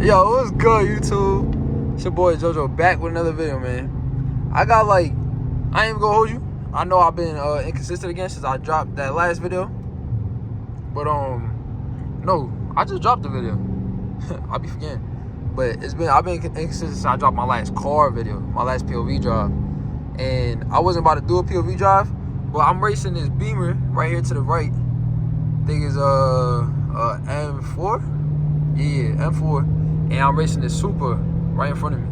Yo, what's good, YouTube? It's your boy Jojo back with another video, man. I got I ain't even gonna hold you. I know I've been inconsistent again since I dropped that last video. But no, I just dropped the video. I'll be forgetting. But I've been inconsistent since I dropped my last car video, my last POV drive. And I wasn't about to do a POV drive, but I'm racing this Beamer right here to the right. I think it's M4. Yeah, M4. And I'm racing this Supra right in front of me.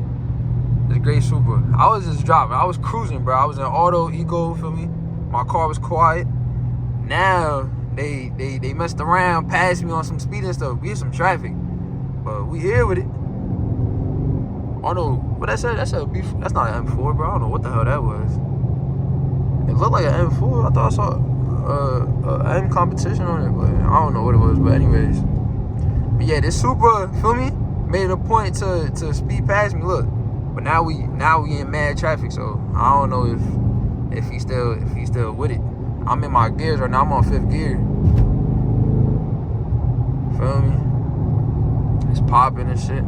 This gray Supra. I was just driving. I was cruising, bro. I was in auto, eco, feel me? My car was quiet. Now, they messed around, passed me on some speed and stuff. We hit some traffic. But we here with it. Oh no, what that said? That's not an M4, bro. I don't know what the hell that was. It looked like an M4. I thought I saw a M competition on it, but I don't know what it was. But anyways. But yeah, this Supra, feel me? Made it a point to speed past me. Look, but now we in mad traffic, so I don't know if he's still with it. I'm in my gears right now. I'm on 5th gear. Feel me? It's popping and shit.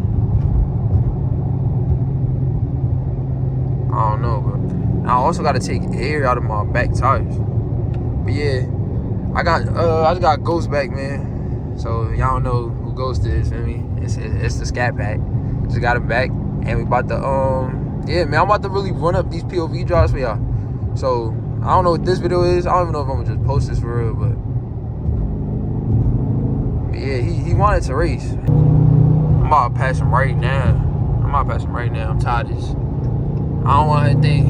I don't know, but I also got to take air out of my back tires. But yeah, I just got Ghost back, man. So y'all know who Ghost is, feel me? It's the Scat pack. Just got him back, and we about to yeah, man, I'm about to really run up these POV drives for y'all. So I don't know what this video is. I don't even know if I'm gonna just post this for real, but yeah, he wanted to race. I'm about to pass him right now. I'm tired of this. I don't want to think.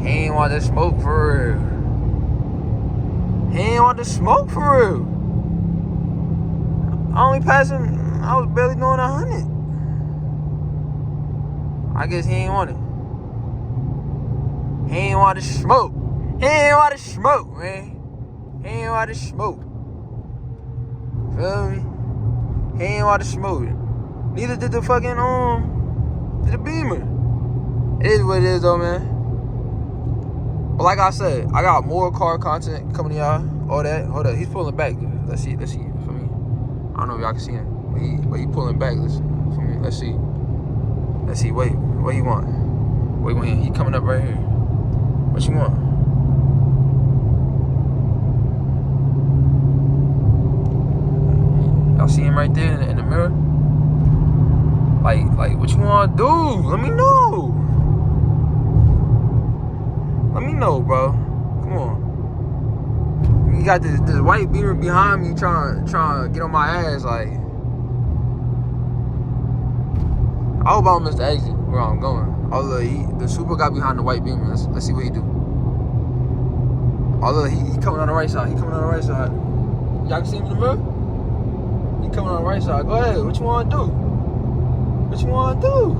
He ain't want to smoke for real. I only passed him. I was barely doing 100. I guess he ain't want it. He ain't want to smoke. Man. He ain't want to smoke. Feel me? He ain't want to smoke. Neither did the fucking the Beamer. It is what it is though, man. But like I said, I got more car content coming to y'all. All that. Hold up, he's pulling back. Let's see. For me, I don't know if y'all can see him, but he pulling back. For me, let's see. Wait, what he want? He coming up right here. What you want? Y'all see him right there in the mirror? Like, what you want to do? Let me know. Bro. Come on. You got this white Beamer behind me trying to get on my ass. Like, I hope I don't miss the exit where I'm going. Oh look, the Supra got behind the white Beamer. Let's see what he do. Oh look, he coming on the right side. Y'all can see him in the mirror? He coming on the right side. Go ahead. What you want to do?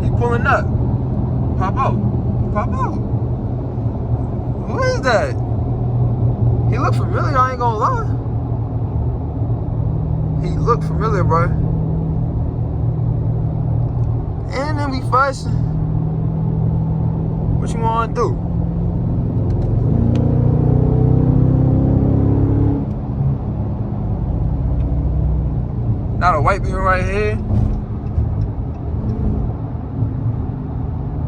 He pulling up. Pop out. Who is that? He look familiar, I ain't gonna lie. He look familiar, bro. And then we fussing. What you wanna do? Not a white Beamer right here.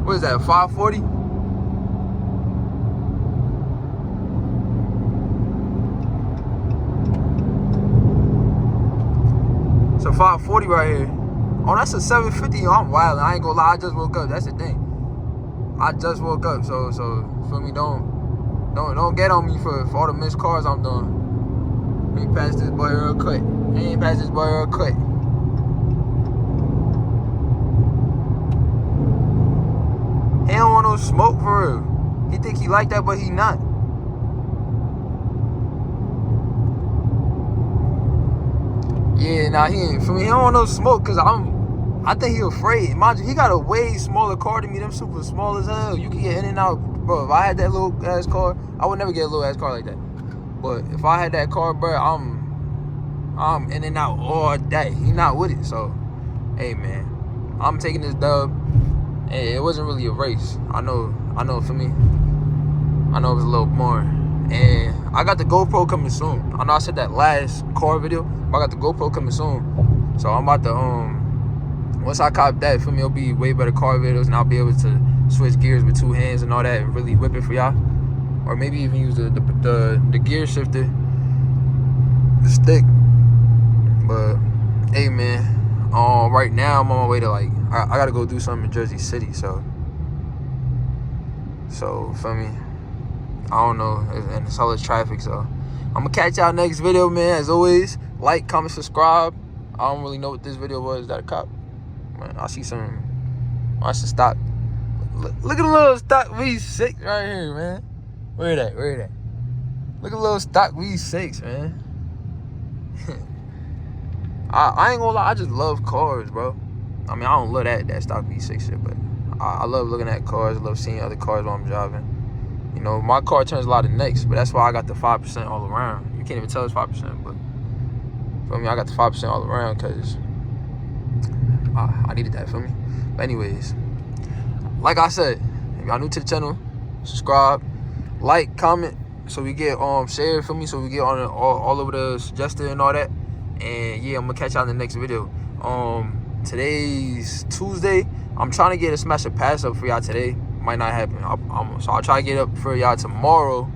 What is that, 540? It's a 540 right here. Oh, that's a 750. I'm wild. I ain't gonna lie. I just woke up. That's the thing. I just woke up. So feel me. Don't get on me for all the missed cars I'm doing. Let me pass this boy real quick. He don't want no smoke for real. He think he like that, but he not. Yeah, nah, he ain't. For me, he don't want no smoke because I think he afraid. Mind you, he got a way smaller car than me. Them super small as hell. You can get in and out. Bro, if I had that little ass car, I would never get a little ass car like that. But if I had that car, bro, I'm in and out all day. He not with it. So, hey, man, I'm taking this dub. And it wasn't really a race. I know for me, I know it was a little boring. And I got the GoPro coming soon. I know I said that last car video, but I got the GoPro coming soon. So I'm about to, once I cop that, for me, it'll be way better car videos, and I'll be able to switch gears with 2 hands and all that, and really whip it for y'all. Or maybe even use the gear shifter, the stick. But hey, man, right now I'm on my way to, like, I gotta go do something in Jersey City. So feel me, I don't know, and it's all this traffic. So I'm gonna catch y'all next video, man. As always, like, comment, subscribe. I don't really know what this video was. Is that a cop? Man, I see some. I should stop. Look at the little stock V6 right here, man. Where that? Look at the little stock V6, man. I ain't gonna lie, I just love cars, bro. I mean, I don't love that stock V6 shit, but I love looking at cars. I love seeing other cars while I'm driving. You know, my car turns a lot of necks, but that's why I got the 5% all around. You can't even tell it's 5%, but for me, I got the 5% all around because I needed that, for me. But anyways, like I said, if y'all new to the channel, subscribe, like, comment, so we get share, for me, so we get on all over the suggested and all that. And yeah, I'm gonna catch y'all in the next video. Today's Tuesday. I'm trying to get a smash a pass up for y'all today. Might not happen. So I'll try to get up for y'all tomorrow.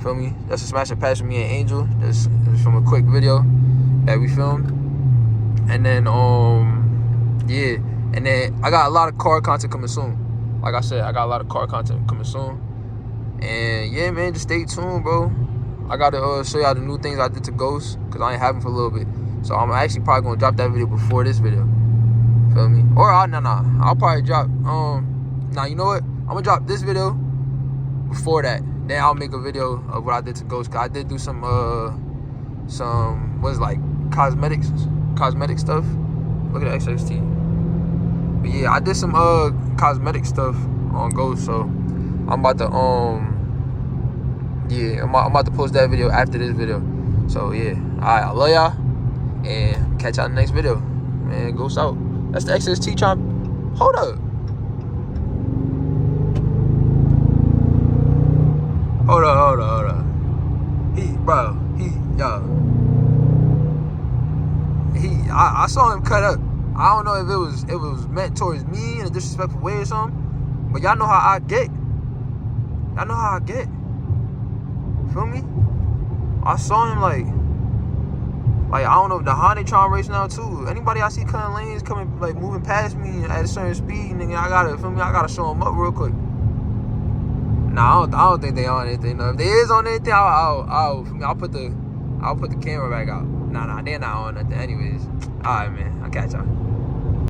Feel me? That's a smash a pass for me and Angel. That's from a quick video that we filmed. And then yeah. And then I got a lot of car content coming soon. Like I said, I got a lot of car content coming soon. And yeah, man, just stay tuned, bro. I gotta show y'all the new things I did to Ghost, because I ain't having for a little bit. So I'm actually probably gonna drop that video before this video. Feel me? Or I'll probably drop you know what? I'm gonna drop this video before that. Then I'll make a video of what I did to Ghost, because I did do some what's like cosmetic stuff. Look at the XXT. But yeah, I did some cosmetic stuff on Ghost, so I'm about to yeah, I'm about to post that video after this video. So yeah, alright, I love y'all, and catch y'all in the next video. Man, Ghost out. That's the XXT trying. Hold up. Hold up. I saw him cut up. I don't know if it was meant towards me in a disrespectful way or something, but y'all know how I get. Feel me? I saw him like I don't know, the Honda trying to race now too. Anybody I see cutting lanes coming, like moving past me at a certain speed, nigga, I gotta show them up real quick. Nah, I don't think they on anything. No, if they is on anything, I'll put the camera back out. Nah, they're not on nothing. Anyways, alright, man, I'll catch y'all.